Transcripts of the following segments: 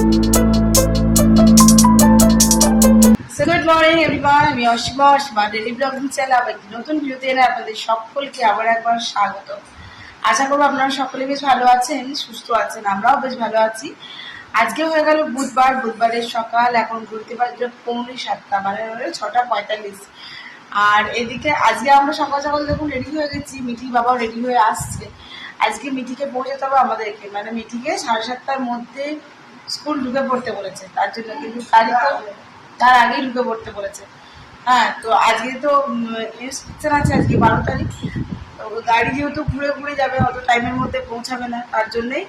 So good morning everyone, আমি Asima daily blogging channel আবার একটি নতুন ভিডিওতে এনে আপনাদের সকলকে আবার একবার স্বাগত। আশা করব আপনারা সকলে বেশ ভালো আছেন, সুস্থ আছেন, আমরাও বেশ ভালো আছি। আজকে হয়ে গেল বুধবারের সকাল, এখন ঘুরতে বাজলো 6:45, মানে হলো 6:45। আর এদিকে আজকে আমরা সকাল সকাল যখন রেডি হয়ে গেছি, মিঠি বাবাও রেডি হয়ে আসছে। আজকে মিঠিকে পৌঁছাতে হবে আমাদেরকে, মানে মিঠিকে 7:30টার মধ্যে স্কুল ঢুকে পড়তে বলেছে, তার জন্য কিন্তু গাড়ি তো তার আগেই ঢুকে পড়তে বলেছে। হ্যাঁ, তো আজকে তো ইন্সপেকশন আছে, আজকে 12 তারিখ। তো গাড়ি যেহেতু ঘুরে ঘুরে যাবে, অত টাইমের মধ্যে পৌঁছাবে না, তার জন্যই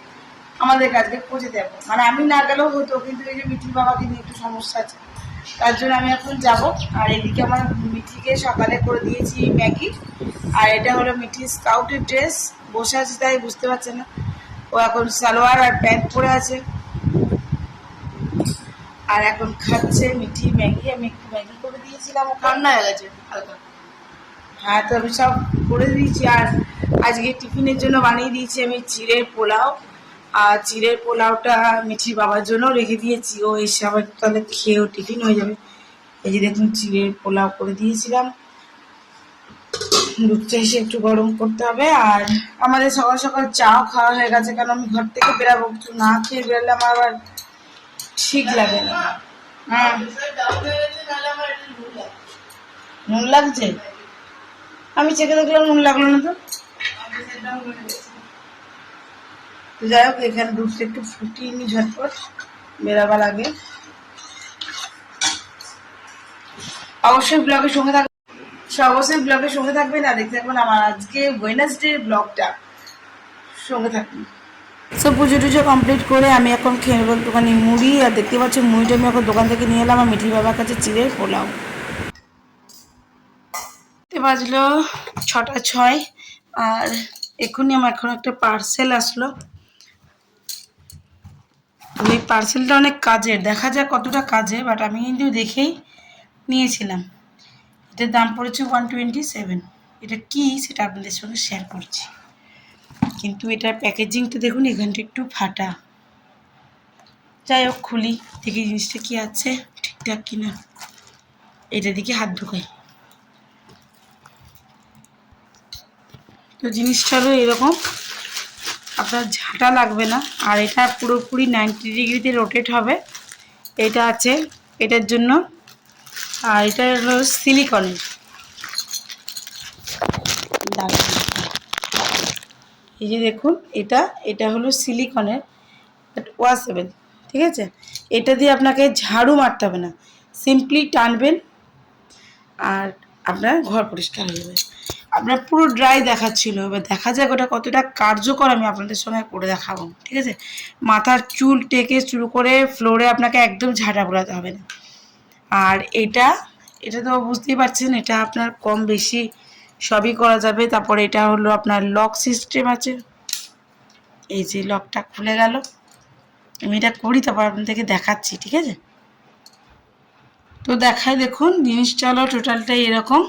আমাদেরকে আজকে পৌঁছে দেবো। মানে আমি না গেলেও হতো, কিন্তু এই যে মিঠির বাবাকে নিয়ে একটু সমস্যা আছে, তার জন্য আমি এখন যাব। আর এদিকে আমার মিঠিকে সকালে করে দিয়েছি ম্যাগি, আর এটা হলো মিঠির স্কাউটের ড্রেস। বসে আছে তাই বুঝতে পারছে না, ও এখন সালোয়ার আর প্যান্ট পরে আছে, আর এখন খাচ্ছে মিঠি ম্যাগি। আমি একটু ম্যাগি করে দিয়েছিলাম, ও ঠান্ডা হয়ে গেছে হালকা। হ্যাঁ, তো আমি সব করে দিয়েছি। আর আজকে টিফিনের জন্য বানিয়ে দিয়েছি আমি চিড়ের পোলাও। আর চিড়ের পোলাওটা মিঠির বাবার জন্য রেখে দিয়েছি, ও এসে আবার তাহলে খেয়েও টিফিন হয়ে যাবে। এই যে দেখুন, চিড়ের পোলাও করে দিয়েছিলাম। দুধটা এসে একটু গরম করতে হবে। আর আমাদের সকাল সকাল চাও খাওয়া হয়ে গেছে, কারণ আমি ঘর থেকে বেরাবো, কিছু না খেয়ে বেরোলে আমার আবার ঠিক লাগে না। হ্যাঁ, নুন লাগছে, আমি চেখে দেখলাম নুন লাগলো না। তো যাই হোক, এখানে দুধটা একটু ফুটিয়ে নি ঝটপট, বেরাবার আগে। অবশ্যই ব্লগের সঙ্গে থাকবে, অবশ্যই ব্লগের সঙ্গে থাকবেন আর দেখতে থাকবেন আমার আজকে ওয়েডনেসডে ব্লগটা, সঙ্গে থাকবেন। সব পুজো টুজো কমপ্লিট করে আমি এখন খেয়ে নেবো একটুখানি মুড়ি। আর দেখতে পাচ্ছি মুড়িটা আমি এখন দোকান থেকে নিয়ে এলাম, আর মিঠির বাবার কাছে চিড়ের পোলাও। বাজলো 6:06, আর এখনই আমার এখন একটা পার্সেল আসলো। ওই পার্সেলটা অনেক কাজের, দেখা যাক কতটা কাজে, বাট আমি কিন্তু দেখেই নিয়েছিলাম। এটার দাম পড়েছে 127। এটা কি সেটা আপনাদের সঙ্গে শেয়ার করছি, কিন্তু এটার প্যাকেজিংটা দেখুন, এখানটা একটু ফাটা। যাই হোক, খুলি দেখি জিনিসটা কি আছে, ঠিকঠাক কিনা। এটা দিকে হাত ঢুকাই, তো জিনিসটা হলো এরকম, আপনার ঝাঁটা লাগবে না। আর এটা পুরোপুরি 90 ডিগ্রিতে রোটেট হবে, এটা আছে এটার জন্য। আর এটা হলো সিলিকনের, এই যে দেখুন, এটা হলো সিলিকনের, বাট ওয়াশেবল, ঠিক আছে। এটা দিয়ে আপনাকে ঝাড়ু মারতে হবে না, সিম্পলি টানবেন আর আপনার ঘর পরিষ্কার হয়ে যাবে। আপনার পুরো ড্রাই দেখাচ্ছিল, এবার দেখা যাক ওটা কতটা কার্যকর, আমি আপনাদের সঙ্গে করে দেখাবো, ঠিক আছে। মাথার চুল থেকে শুরু করে ফ্লোরে আপনাকে একদম ঝাঁটা বোলাতে হবে না। আর এটা তো বুঝতেই পারছেন, এটা আপনার কম বেশি সবই করা যাবে। তারপরে এটা হলো আপনার লক সিস্টেম আছে, এই যে লকটা খুলে গেল। আমি এটা করি, তারপর আপনাদেরকে দেখাচ্ছি, ঠিক আছে। তো দেখাই, দেখুন জিনিসটা হলো টোটালটাই এরকম।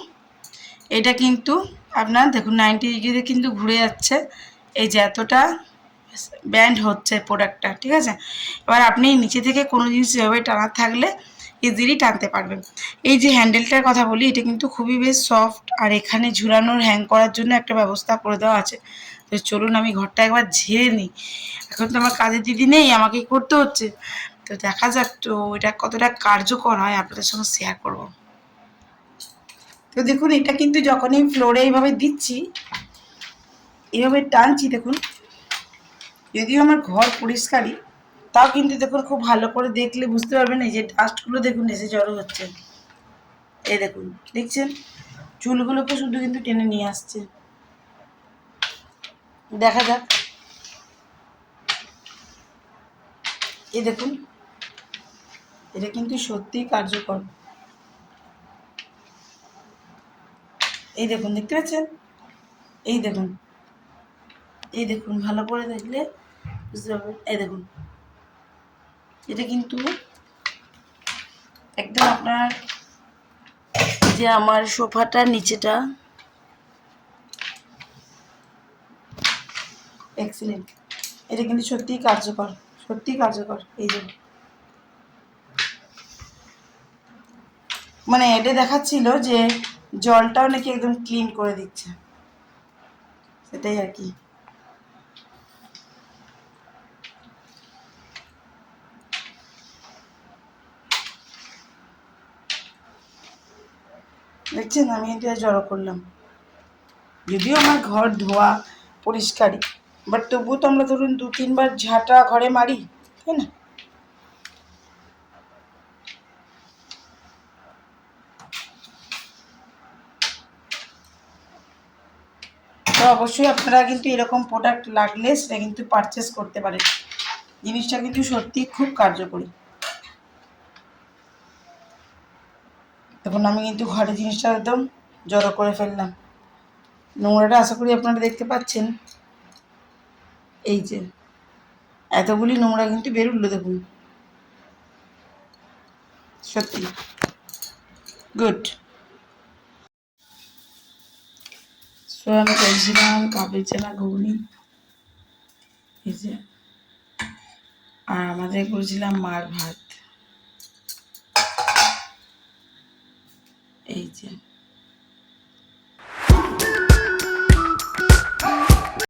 এটা কিন্তু আপনার দেখুন 90 ডিগ্রিতে কিন্তু ঘুরে যাচ্ছে, এই যে এতটা ব্যান্ড হচ্ছে প্রোডাক্টটা, ঠিক আছে। এবার আপনি নিচে থেকে কোনো জিনিস এভাবে টানা থাকলে ইজিলি টানতে পারবেন। এই যে হ্যান্ডেলটার কথা বলি, এটা কিন্তু খুবই বেশ সফট, আর এখানে ঝুলানোর হ্যাং করার জন্য একটা ব্যবস্থা করে দেওয়া আছে। তো চলুন আমি ঘরটা একবার ঝেড়ে নিই, এখন তো আমার কাজের দিদি নেই, আমাকেই করতে হচ্ছে। তো দেখা যাক তো এটা কতটা কার্যকর হয়, আপনাদের সঙ্গে শেয়ার করব। তো দেখুন, এটা কিন্তু যখনই ফ্লোরে এইভাবে দিচ্ছি, এইভাবে টানছি, দেখুন যদিও আমার ঘর পরিষ্কারই, তাও কিন্তু দেখুন খুব ভালো করে দেখলে বুঝতে পারবেন, এই যে ডাস্টগুলো দেখুন এসে জড়ো হচ্ছে, এই দেখুন, দেখছেন চুলগুলোকে শুধু কিন্তু টেনে নিয়ে আসছে। দেখা যাক, এই দেখুন, এটা কিন্তু সত্যিই কার্যকর। এই দেখুন, দেখতে পাচ্ছেন, এই দেখুন, এই দেখুন, ভালো করে দেখলে বুঝতে পারবেন। এই দেখুন, এটা কিন্তু একদম আপনার যে আমার সোফাটার নিচেটা এক্সিলেন্ট, এটা কিন্তু সত্যিই কার্যকর, সত্যিই কার্যকর। এই যে মানে এটা দেখাচ্ছিল যে জলটাও নাকি একদম ক্লিন করে দিচ্ছে, সেটাই আর কি। দেখছেন আমি এটা জড়ো করলাম, যদিও আমার ঘর ধোয়া পরিষ্কারই, বাট তবুও তো আমরা ধরুন 2-3 বার ঝাঁটা ঘরে মারি, তাই না? তো অবশ্যই আপনারা কিন্তু এরকম প্রোডাক্ট লাগলে সেটা কিন্তু পারচেস করতে পারেন, জিনিসটা কিন্তু সত্যি খুব কার্যকরী। তখন আমি কিন্তু ঘরে জিনিসটা একদম জড়ো করে ফেললাম। নোংরাটা আশা করি আপনারা দেখতে পাচ্ছেন, এই যে এতগুলি নোংরা কিন্তু বেরোলো দেখুন, সত্যি গুড। সো আমি করেছিলাম কাবলি চানা ঘুগনি, এই যে, আর আমাদের করেছিলাম মার ভাত, এই যে।